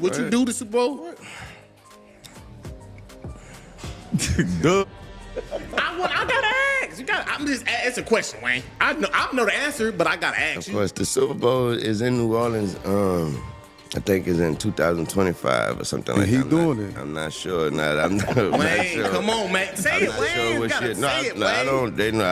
What you do to Super Bowl? What? I gotta ask. I'm just. It's a question, Wayne. I know the answer, but I gotta ask. Of course, the Super Bowl is in New Orleans. I think it's in 2025 or something like that. He doing it. I'm not sure. I'm not Wayne, sure. come on, man. Say I'm it, not Wayne. sure what Gotta shit. say it, I Wayne. don't. They know.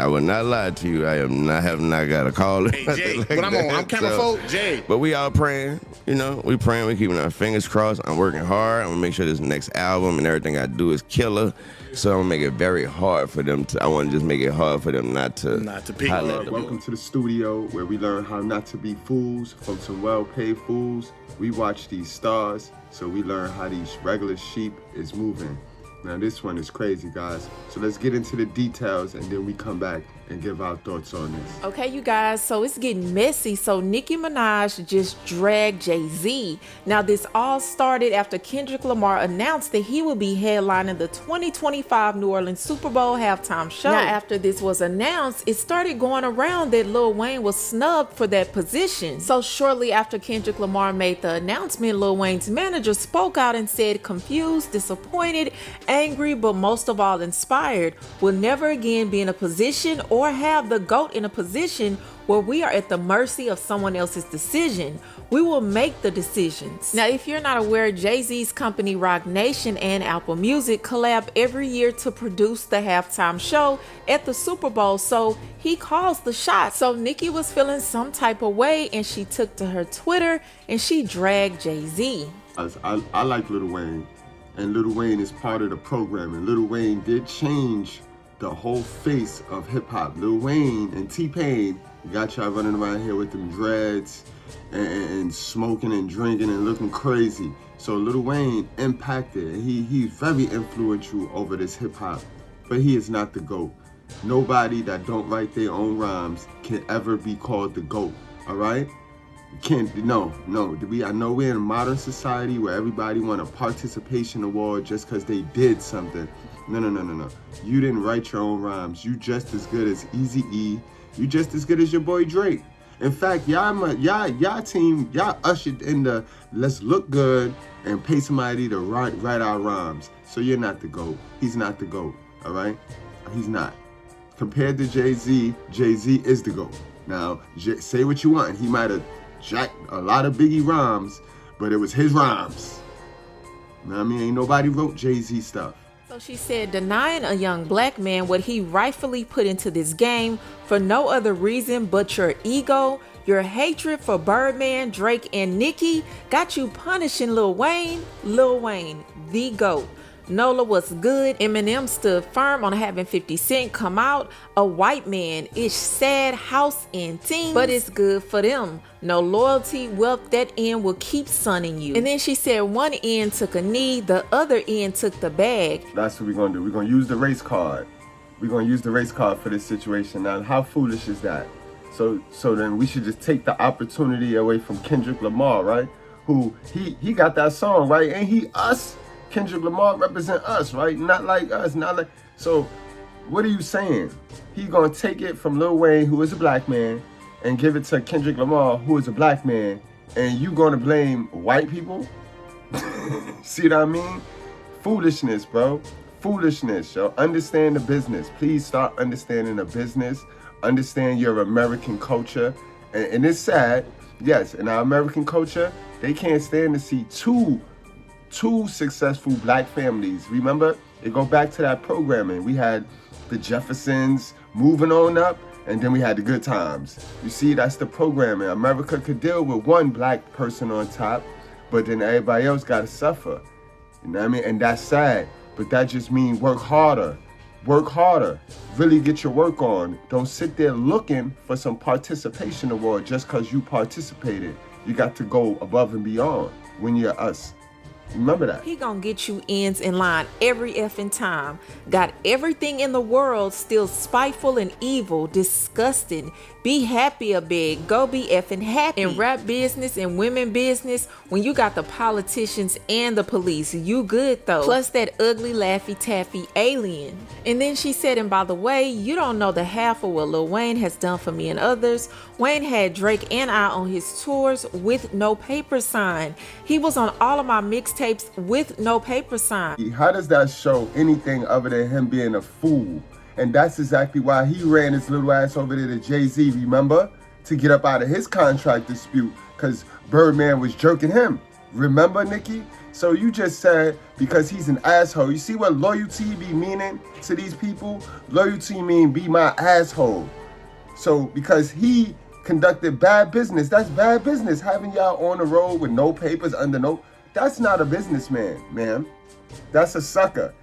I will not lie to you. I have not got a call. Hey, Jay, like but I'm camera folk, Jay. But we all praying. You know, we praying. We keeping our fingers crossed. I'm working hard. I'm gonna make sure this next album and everything I do is killer. So I'm gonna make it very hard for them to. I want to just make it hard for them not to pick. Welcome to the studio where we learn how not to be fools from some well-paid fools. We watch these stars, so we learn how these regular sheep is moving. Now this one is crazy, guys. So let's get into the details and then we come back and give our thoughts on this. Okay, you guys, so it's getting messy. So Nicki Minaj just dragged Jay-Z. Now this all started after Kendrick Lamar announced that he will be headlining the 2025 New Orleans Super Bowl halftime show. Now after this was announced, it started going around that Lil Wayne was snubbed for that position. So shortly after Kendrick Lamar made the announcement, Lil Wayne's manager spoke out and said, confused, disappointed, angry, but most of all inspired. Will never again be in a position or have the GOAT in a position where we are at the mercy of someone else's decision. We will make the decisions. Now, if you're not aware, Jay-Z's company Roc Nation and Apple Music collab every year to produce the halftime show at the Super Bowl, so he calls the shots. So Nicki was feeling some type of way and she took to her Twitter and she dragged Jay-Z. I like Lil Wayne, and Lil Wayne is part of the program, and Lil Wayne did change the whole face of hip-hop. Lil Wayne and T-Pain got y'all running around here with them dreads and smoking and drinking and looking crazy. So Lil Wayne impacted. He's very influential over this hip-hop, but he is not the GOAT. Nobody that don't write their own rhymes can ever be called the GOAT, all right? No. I know we're in a modern society where everybody want a participation award just because they did something. No. You didn't write your own rhymes. You just as good as Eazy-E. You just as good as your boy Drake. In fact, y'all team, y'all ushered in the let's look good and pay somebody to write our rhymes. So you're not the GOAT. He's not the GOAT, all right? He's not. Compared to Jay-Z, Jay-Z is the GOAT. Now, say what you want. He might have jacked a lot of Biggie rhymes, but it was his rhymes. You know what I mean? Ain't nobody wrote Jay-Z stuff. So she said, denying a young black man what he rightfully put into this game for no other reason but your ego, your hatred for Birdman, Drake, and Nicki got you punishing Lil Wayne. Lil Wayne, the GOAT. NOLA was good. Eminem stood firm on having 50 Cent come out. A white man, ish sad house and team, but it's good for them. No loyalty, wealth, that end will keep sunning you. And then she said one end took a knee, the other end took the bag. That's what we're gonna do. We're gonna use the race card. We're gonna use the race card for this situation. Now, how foolish is that? So then we should just take the opportunity away from Kendrick Lamar, right? Who he got that song, right? And he us. Kendrick Lamar represent us, right? Not like us, not like. So what are you saying? He gonna take it from Lil Wayne, who is a black man, and give it to Kendrick Lamar, who is a black man, and you gonna blame white people? See what I mean? Foolishness, bro. Foolishness, yo. Understand the business. Please start understanding the business. Understand your American culture. And it's sad, yes, in our American culture, they can't stand to see two successful black families. Remember, it go back to that programming. We had the Jeffersons moving on up, and then we had the good times. You see, that's the programming. America could deal with one black person on top, but then everybody else got to suffer. You know what I mean? And that's sad. But that just means work harder. Work harder. Really get your work on. Don't sit there looking for some participation award just because you participated. You got to go above and beyond when you're us. Remember that. He gonna get you ends in line every effing time. Got everything in the world, still spiteful and evil, disgusting, Be happy a bit. Go be effing happy. In rap business and women business, when you got the politicians and the police, you good though. Plus that ugly Laffy Taffy alien. And then she said, and by the way, you don't know the half of what Lil Wayne has done for me and others. Wayne had Drake and I on his tours with no paper sign. He was on all of my mixtapes with no paper sign. How does that show anything other than him being a fool? And that's exactly why he ran his little ass over there to Jay-Z, remember? To get up out of his contract dispute, because Birdman was jerking him. Remember, Nicki? So you just said because he's an asshole. You see what loyalty be meaning to these people? Loyalty mean be my asshole. So because he conducted bad business, that's bad business. Having y'all on the road with no papers under no, that's not a businessman, man. That's a sucker.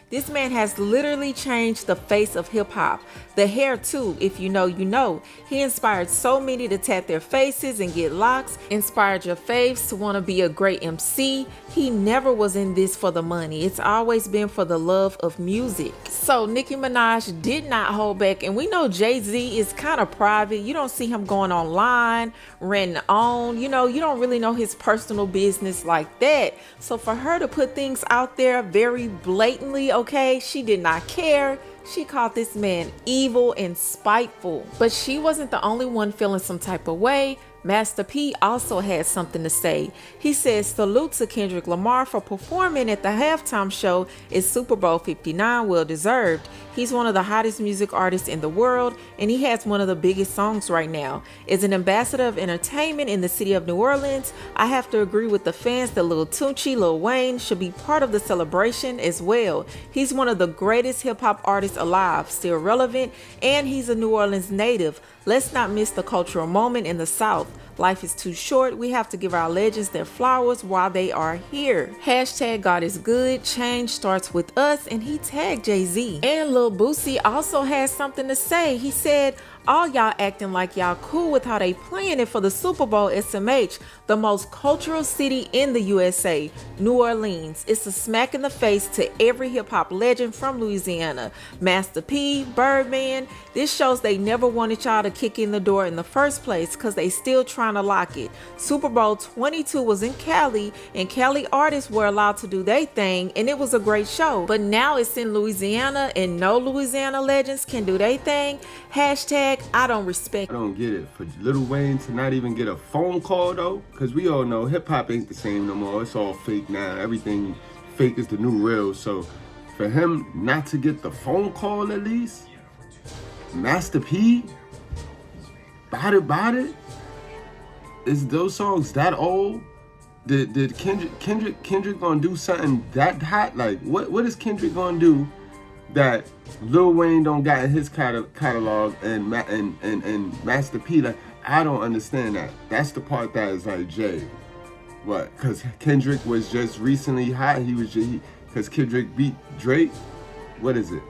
This man has literally changed the face of hip hop. The hair too, if you know, you know. He inspired so many to tat their faces and get locks. Inspired your faves to want to be a great MC. He never was in this for the money. It's always been for the love of music. So Nicki Minaj did not hold back. And we know Jay-Z is kind of private. You don't see him going online, renting on. You know, you don't really know his personal business like that. So for her to put things out there very blatantly, okay, she did not care. She called this man evil and spiteful. But she wasn't the only one feeling some type of way. Master P also had something to say. He says, salute to Kendrick Lamar for performing at the halftime show at Super Bowl 59, well deserved. He's one of the hottest music artists in the world, and he has one of the biggest songs right now. As an ambassador of entertainment in the city of New Orleans, I have to agree with the fans that Lil Tunechi, Lil Wayne should be part of the celebration as well. He's one of the greatest hip-hop artists alive, still relevant, and he's a New Orleans native. Let's not miss the cultural moment in the South. Life is too short. We have to give our legends their flowers while they are here. Hashtag God is good. Change starts with us. And he tagged Jay-Z. And Lil Boosie also has something to say. He said, all y'all acting like y'all cool with how they playing it for the Super Bowl SMH, the most cultural city in the USA, New Orleans. It's a smack in the face to every hip hop legend from Louisiana. Master P, Birdman. This shows they never wanted y'all to kick in the door in the first place because they still trying to lock it. Super Bowl 22 was in Cali and Cali artists were allowed to do their thing and it was a great show. But now it's in Louisiana and no Louisiana legends can do their thing. Hashtag I don't respect. I don't get it. For Lil Wayne to not even get a phone call though, because we all know hip hop ain't the same no more. It's all fake now. Everything fake is the new real. So for him not to get the phone call at least, Master P, Bout It, is those songs that old? Did Kendrick gonna do something that hot? Like what is Kendrick gonna do that Lil Wayne don't got in his catalog and Master P? Like, I don't understand that. That's the part that is like, Jay, what? Because Kendrick was just recently hot. He was just because Kendrick beat Drake. What is it?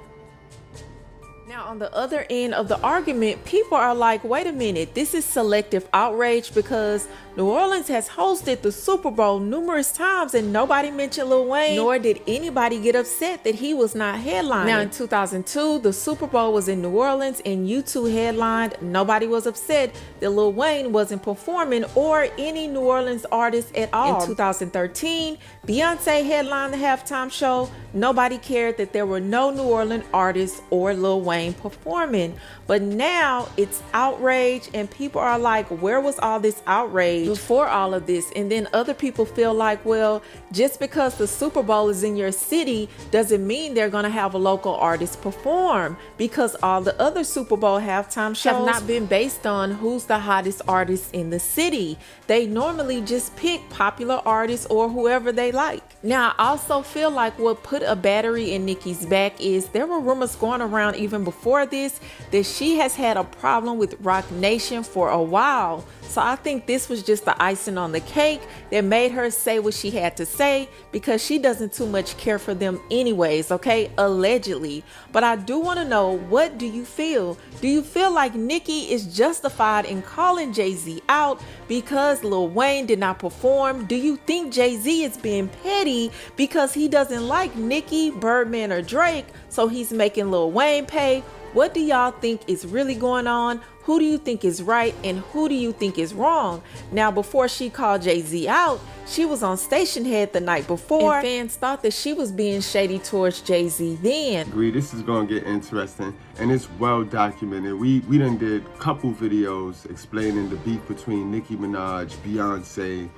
Now, on the other end of the argument, people are like, wait a minute, this is selective outrage because New Orleans has hosted the Super Bowl numerous times and nobody mentioned Lil Wayne, nor did anybody get upset that he was not headlining. Now, in 2002, the Super Bowl was in New Orleans and U2 headlined. Nobody was upset that Lil Wayne wasn't performing or any New Orleans artist at all. In 2013, Beyonce headlined the halftime show. Nobody cared that there were no New Orleans artists or Lil Wayne performing. But now it's outrage and people are like, where was all this outrage before all of this? And then other people feel like, well, just because the Super Bowl is in your city doesn't mean they're gonna have a local artist perform, because all the other Super Bowl halftime shows have not been based on who's the hottest artist in the city. They normally just pick popular artists or whoever they like. Now, I also feel like what put a battery in Nicki's back is there were rumors going around even before this that she has had a problem with Roc Nation for a while. So I think this was just the icing on the cake that made her say what she had to say, because she doesn't too much care for them anyways, okay? Allegedly. But I do want to know, what do you feel? Do you feel like Nicki is justified in calling Jay-Z out because Lil Wayne did not perform? Do you think Jay-Z is being petty because he doesn't like Nicki, Birdman, or Drake, so he's making Lil Wayne pay? What do y'all think is really going on? Who do you think is right and who do you think is wrong? Now, before she called Jay-Z out, she was on Station Head the night before, and fans thought that she was being shady towards Jay-Z then. Agree, this is gonna get interesting, and it's well documented. We done did a couple videos explaining the beef between Nicki Minaj, Beyonce,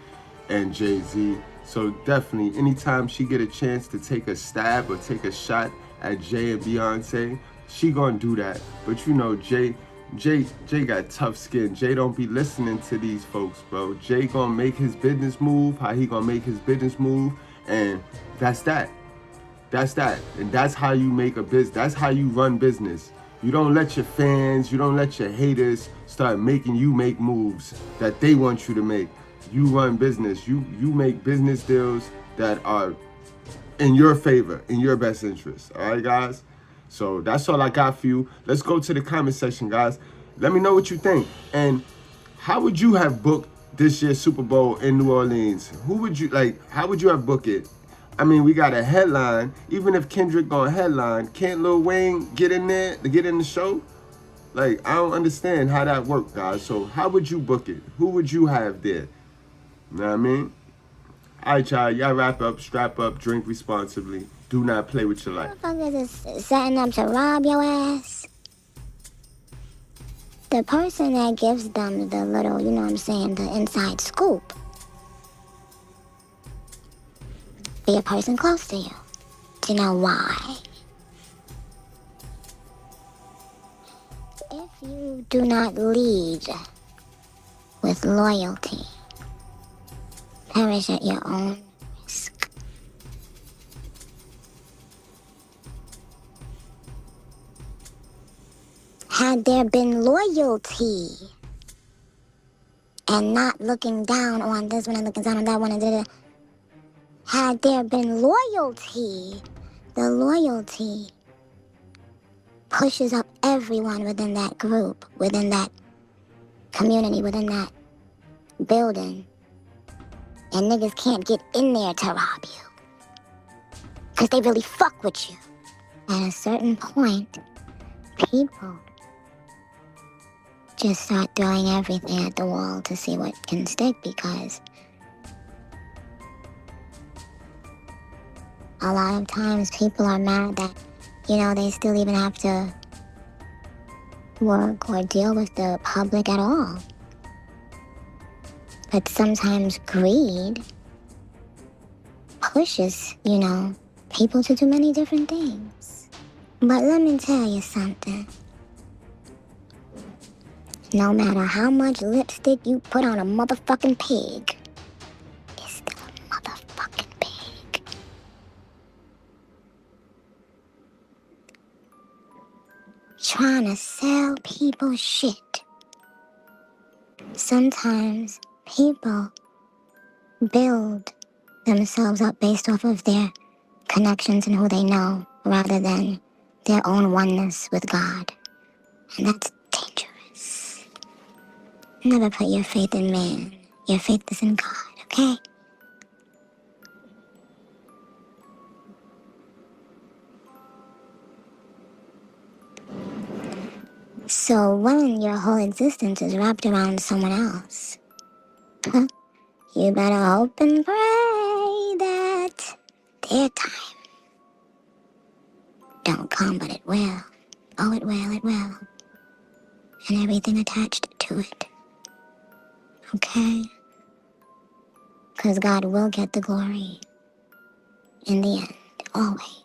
and Jay-Z. So definitely, anytime she get a chance to take a stab or take a shot at Jay and Beyonce, she gonna do that. But you know, Jay got tough skin. Jay don't be listening to these folks, bro. Jay gonna make his business move, how he gonna make his business move, and that's that. That's that. And that's how you make a business. That's how you run business. You don't let your fans, you don't let your haters start making you make moves that they want you to make. You run business. You make business deals that are in your favor, in your best interest. All right, guys? So that's all I got for you. Let's go to the comment section, guys. Let me know what you think. And how would you have booked this year's Super Bowl in New Orleans? How would you have booked it? I mean, we got a headline. Even if Kendrick gonna headline, can't Lil Wayne get in there to get in the show? Like, I don't understand how that worked, guys. So how would you book it? Who would you have there? You know what I mean? All right, y'all wrap up, strap up, drink responsibly. Do not play with your life. Motherfuckers is setting up to rob your ass. The person that gives them the little, you know what I'm saying, the inside scoop, be a person close to you. Do you know why? If you do not lead with loyalty, perish at your own risk. Had there been loyalty and not looking down on this one and looking down on that one and da-da-da, had there been loyalty, the loyalty pushes up everyone within that group, within that community, within that building. And niggas can't get in there to rob you. Because they really fuck with you. At a certain point, people just start throwing everything at the wall to see what can stick, because a lot of times people are mad that, you know, they still even have to work or deal with the public at all. But sometimes greed pushes, you know, people to do many different things. But let me tell you something. No matter how much lipstick you put on a motherfucking pig, it's still a motherfucking pig. Trying to sell people shit. Sometimes people build themselves up based off of their connections and who they know, rather than their own oneness with God. And that's dangerous. Never put your faith in man. Your faith is in God, okay? So when your whole existence is wrapped around someone else, you better hope and pray that their time don't come, but it will. Oh, it will, it will. And everything attached to it. Okay? Because God will get the glory in the end, always.